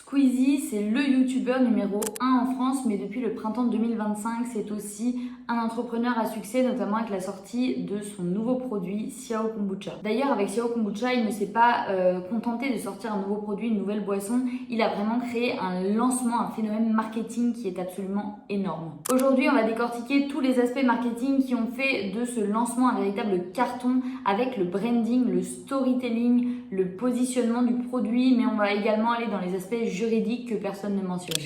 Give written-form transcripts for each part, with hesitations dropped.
Squeezie, c'est le youtubeur numéro 1 en France, mais depuis le printemps 2025, c'est aussi un entrepreneur à succès, notamment avec la sortie de son nouveau produit, Xiao Kombucha. D'ailleurs, avec Xiao Kombucha, il ne s'est pas contenté de sortir un nouveau produit, une nouvelle boisson. Il a vraiment créé un lancement, un phénomène marketing qui est absolument énorme. Aujourd'hui, on va décortiquer tous les aspects marketing qui ont fait de ce lancement un véritable carton avec le branding, le storytelling, le positionnement du produit, mais on va également aller dans les aspects juridiques que personne ne mentionne.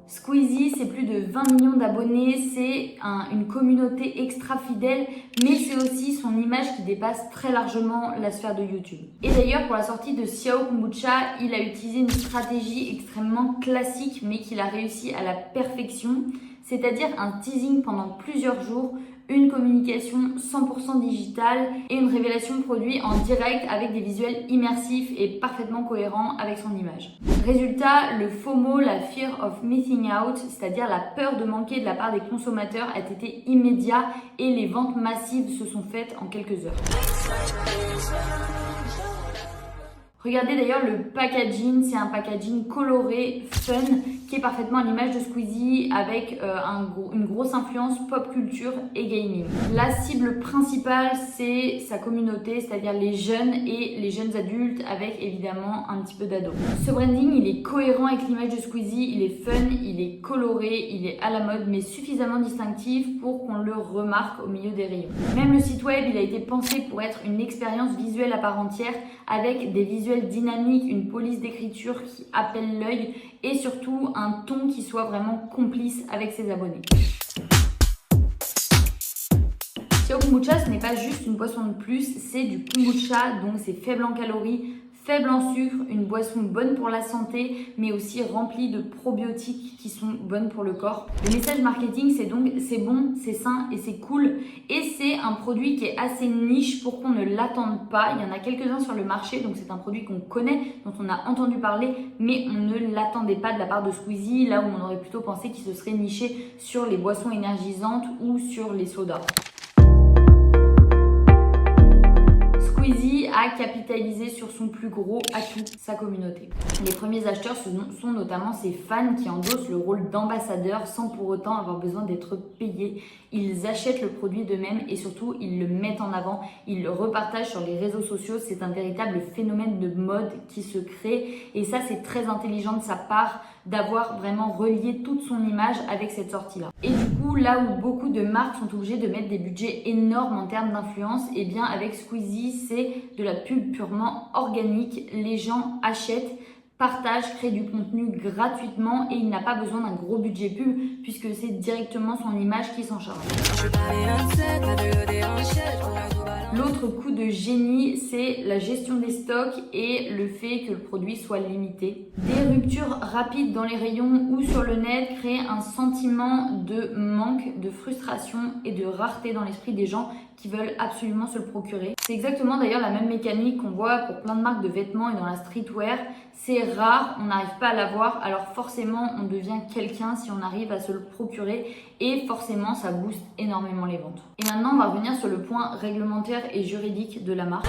Squeezie, c'est plus de 20 millions d'abonnés, c'est une communauté extra fidèle, mais c'est aussi son image qui dépasse très largement la sphère de YouTube. Et d'ailleurs, pour la sortie de Xiao Kombucha, il a utilisé une stratégie extrêmement classique, mais qu'il a réussi à la perfection, c'est-à-dire un teasing pendant plusieurs jours, une communication 100% digitale et une révélation de produit en direct avec des visuels immersifs et parfaitement cohérents avec son image. Résultat, le FOMO, la Fear of Missing Out, c'est-à-dire la peur de manquer de la part des consommateurs, a été immédiat et les ventes massives se sont faites en quelques heures. Regardez d'ailleurs le packaging, c'est un packaging coloré, fun, qui est parfaitement à l'image de Squeezie avec une grosse influence pop culture et gaming. La cible principale, c'est sa communauté, c'est-à-dire les jeunes et les jeunes adultes avec évidemment un petit peu d'ados. Ce branding, il est cohérent avec l'image de Squeezie, il est fun, il est coloré, il est à la mode, mais suffisamment distinctif pour qu'on le remarque au milieu des rayons. Même le site web, il a été pensé pour être une expérience visuelle à part entière avec des visuels dynamiques, une police d'écriture qui appelle l'œil et surtout un ton qui soit vraiment complice avec ses abonnés. Xiao Kombucha, ce n'est pas juste une boisson de plus, c'est du kombucha, donc c'est faible en calories, faible en sucre, une boisson bonne pour la santé, mais aussi remplie de probiotiques qui sont bonnes pour le corps. Le message marketing, c'est donc c'est bon, c'est sain et c'est cool. Et c'est un produit qui est assez niche pour qu'on ne l'attende pas. Il y en a quelques-uns sur le marché, donc c'est un produit qu'on connaît, dont on a entendu parler, mais on ne l'attendait pas de la part de Squeezie, là où on aurait plutôt pensé qu'il se serait niché sur les boissons énergisantes ou sur les sodas. Squeezie a capitalisé sur son plus gros atout, sa communauté. Les premiers acheteurs sont notamment ses fans qui endossent le rôle d'ambassadeur sans pour autant avoir besoin d'être payés. Ils achètent le produit d'eux-mêmes et surtout ils le mettent en avant, ils le repartagent sur les réseaux sociaux. C'est un véritable phénomène de mode qui se crée et ça c'est très intelligent de sa part d'avoir vraiment relié toute son image avec cette sortie-là. Et du coup, là où beaucoup de marques sont obligées de mettre des budgets énormes en termes d'influence, et bien avec Squeezie, c'est de la pub purement organique. Les gens achètent, partagent, créent du contenu gratuitement et il n'a pas besoin d'un gros budget pub puisque c'est directement son image qui s'en charge. L'autre coup de génie, c'est la gestion des stocks et le fait que le produit soit limité. Des ruptures rapides dans les rayons ou sur le net créent un sentiment de manque, de frustration et de rareté dans l'esprit des gens qui veulent absolument se le procurer. C'est exactement d'ailleurs la même mécanique qu'on voit pour plein de marques de vêtements et dans la streetwear. C'est rare, on n'arrive pas à l'avoir, alors forcément on devient quelqu'un si on arrive à se le procurer et forcément ça booste énormément les ventes. Et maintenant on va revenir sur le point réglementaire et juridique de la marque.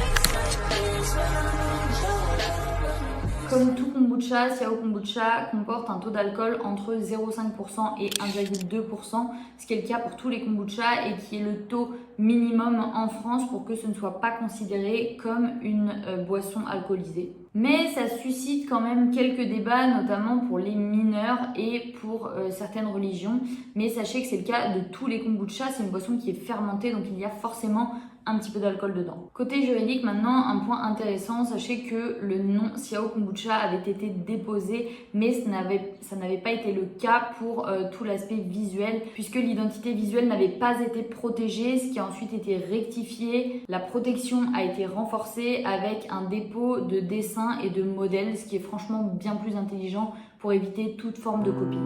Comme tout kombucha, Xiao Kombucha comporte un taux d'alcool entre 0,5% et 1,2%, ce qui est le cas pour tous les kombuchas et qui est le taux minimum en France pour que ce ne soit pas considéré comme une boisson alcoolisée. Mais ça suscite quand même quelques débats, notamment pour les mineurs et pour certaines religions. Mais sachez que c'est le cas de tous les kombuchas, c'est une boisson qui est fermentée, donc il y a forcément un petit peu d'alcool dedans. Côté juridique maintenant, un point intéressant, sachez que le nom Xiao Kombucha avait été déposé, mais ça n'avait pas été le cas pour tout l'aspect visuel, puisque l'identité visuelle n'avait pas été protégée, ce qui a ensuite été rectifié. La protection a été renforcée avec un dépôt de dessins et de modèles, ce qui est franchement bien plus intelligent pour éviter toute forme de copie.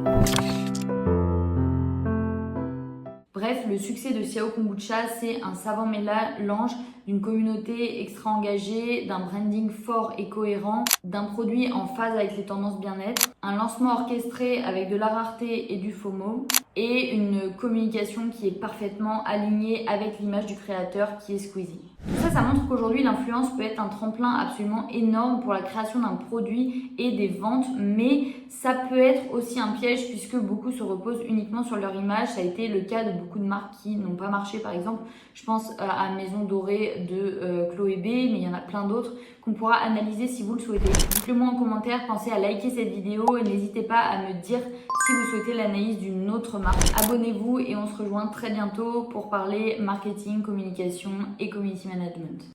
Bref, le succès de Xiao Kombucha, c'est un savant mélange d'une communauté extra engagée, d'un branding fort et cohérent, d'un produit en phase avec les tendances bien-être, un lancement orchestré avec de la rareté et du FOMO, et une communication qui est parfaitement alignée avec l'image du créateur qui est Squeezie. Tout ça, ça montre qu'aujourd'hui, l'influence peut être un tremplin absolument énorme pour la création d'un produit et des ventes, mais ça peut être aussi un piège puisque beaucoup se reposent uniquement sur leur image. Ça a été le cas de beaucoup de marques qui n'ont pas marché, par exemple. Je pense à Maison Dorée de Chloé B, mais il y en a plein d'autres qu'on pourra analyser si vous le souhaitez. Dites-le moi en commentaire, pensez à liker cette vidéo et n'hésitez pas à me dire si vous souhaitez l'analyse d'une autre marque. Abonnez-vous et on se rejoint très bientôt pour parler marketing, communication et community management.